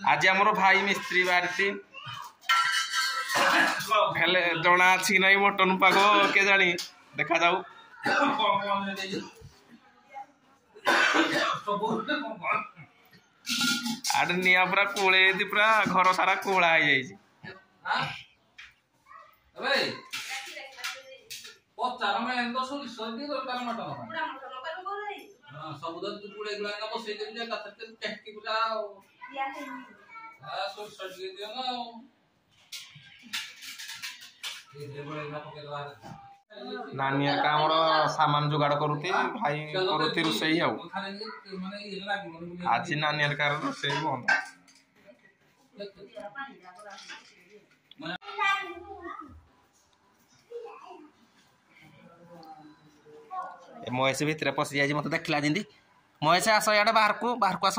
आज आमर भाई मिस्त्री बाहरी हेले जना अच्छी ना मटन पाग के जानी देखा जाऊ आड निया पूरा कोले पूरा घर सारा कोला हो जाए नानी का सामान जुगाड़ करुती भाई करुती रोसई आज नानी का रोसई बंद महेश भितर पशि जाए मत देखला जमी महेश आस इे बाहर को आस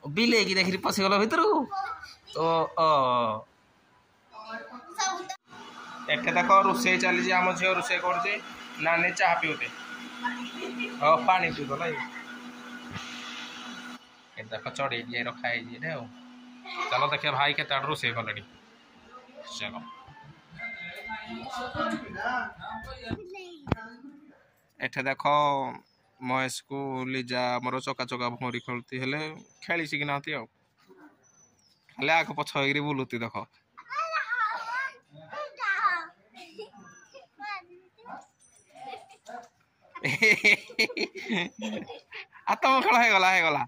बिले देखी पशिगल भितर तो एठे देख रोसे चली आम झील रोसे कर नानी चाह पिउते पानी पिउ ना देख चढ़े दिए रखाई चलो देखिए भाई के रोसे कले चलो एठे देख महेश को लिजा मोर चका चका भरी खेलती हेले खेली शिखना खाली आग पछ बुलुती देख आतम खेल है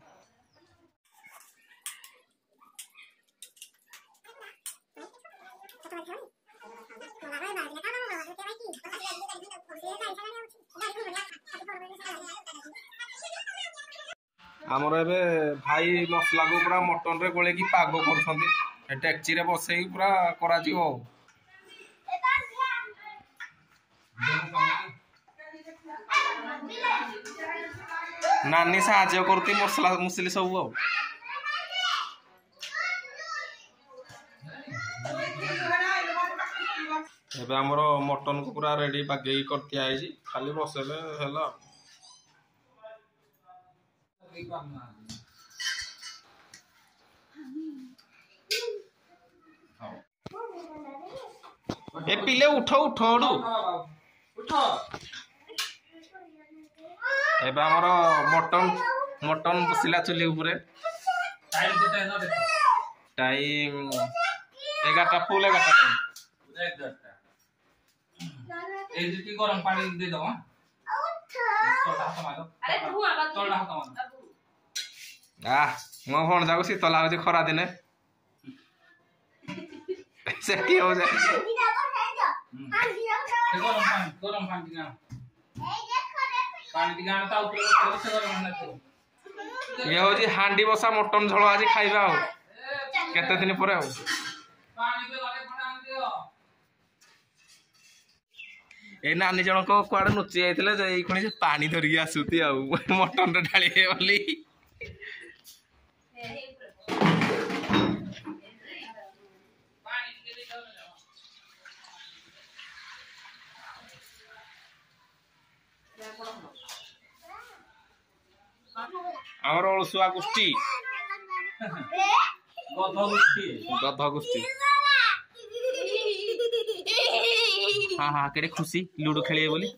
आमर ए भाई मसला को पूरा मटन रे गोले की पाग कर डेक्ची रे बसई पूरा करा नानी साहाଯ୍ୟ करती मसला मुसली सब एबे हमरो मटन को पूरा रेडी बागेई करती आइजी खाली बसेले हैला ए पिले उठो उठो उठो एबे हमरो मटन बसिला चुली ऊपर टाइम 11टा फुल 11टा टाइम ए जीटी गरम पानी दे दो मो फोन जाऊ शीतल लागे खरा दिने से की हो जाए गरम पानी ये हूँ हांडी बसा मटन झोल आज खाइबा केते दिन पर ए नानी जन को कुआड़े नुची जाते पानी धरिकी आसुती मटन रे ढाली बोली आमर अलसुआ गोष्ठी गध गोष्ठी हाँ हाँ केड़े खुशी लूडो खेलिए बोली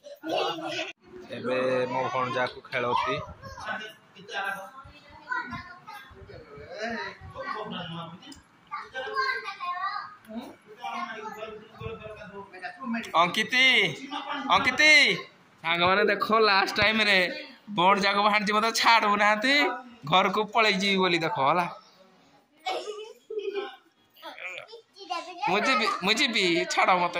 एबे मो भणजा को खेलती अंकिती अंकिती सांग मैंने देखो लास्ट टाइम रे बड़ जाक भाणी मत छाड़ू ना घर को पलि जी बोली देख है मुझे भी छाड़ मत